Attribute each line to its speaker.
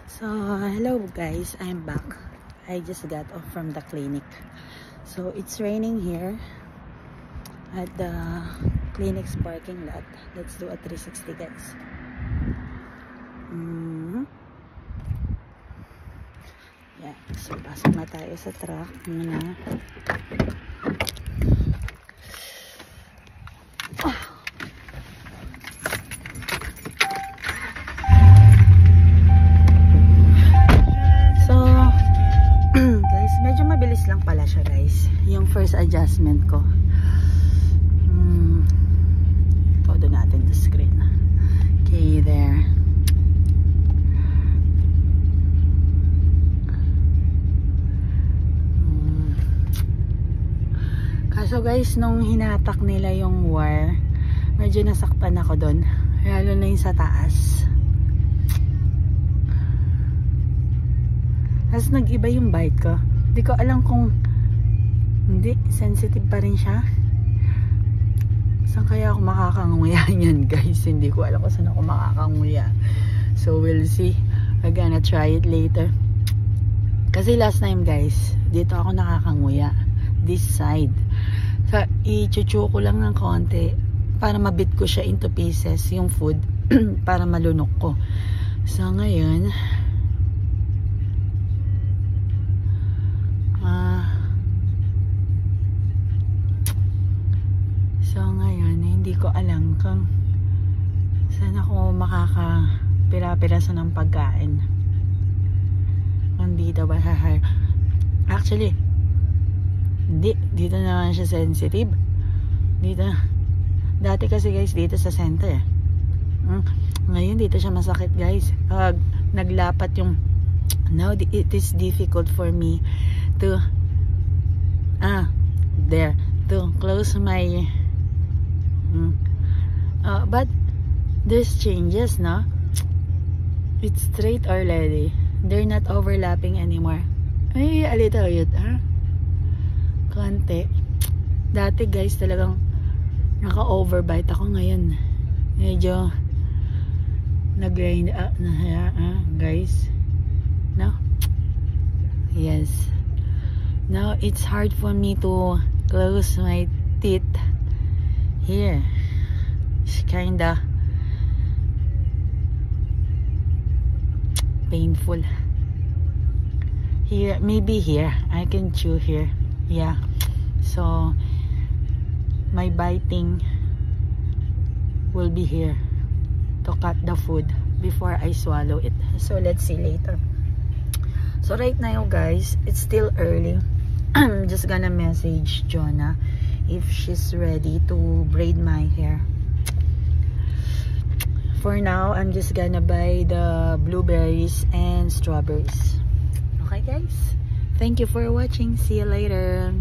Speaker 1: So, hello guys, I'm back. I just got off from the clinic. So, it's raining here at the clinic's parking lot. Let's do a 360 guys. Yeah, so pasok na tayo sa truck muna. Lang pala siya guys, yung first adjustment ko. Todo natin the screen. Okay, there. Kaso guys, nung hinatak nila yung wire, medyo nasaktan ako doon, lalo na yung sa taas. Tapos nag-iba yung bite ko. Hindi ko alam kung hindi, sensitive pa rin siya. Saan kaya ako makakanguya niyan guys? Hindi ko alam kung saan ako makakanguya. So we'll see. We're gonna try it later. Kasi last time guys, dito ako nakakanguya. This side. So i-chuchu ko lang ng konti para mabit ko siya into pieces yung food para malunok ko. So ngayon hindi ko alam kung saan ako makakapira-piraso ng pagkain. Kung dito ba actually hindi, dito naman siya sensitive dito. Dati kasi guys dito sa center ngayon dito siya masakit guys. Naglapat yung now it is difficult for me to there to close my but there's changes, no? It's straight already. They're not overlapping anymore. Ay, a little bit, konti. Dati guys talagang naka-overbite ako. Ngayon medyo nag-grind guys, no? Yes, now it's hard for me to close my teeth here. It's kinda painful here. Maybe here I can chew here. Yeah, so my biting will be here to cut the food before I swallow it. So let's see later. So right now guys, it's still early. I'm just gonna message Jonah if she's ready to braid my hair. For now, I'm just gonna buy the blueberries and strawberries. Okay guys, thank you for watching. See you later.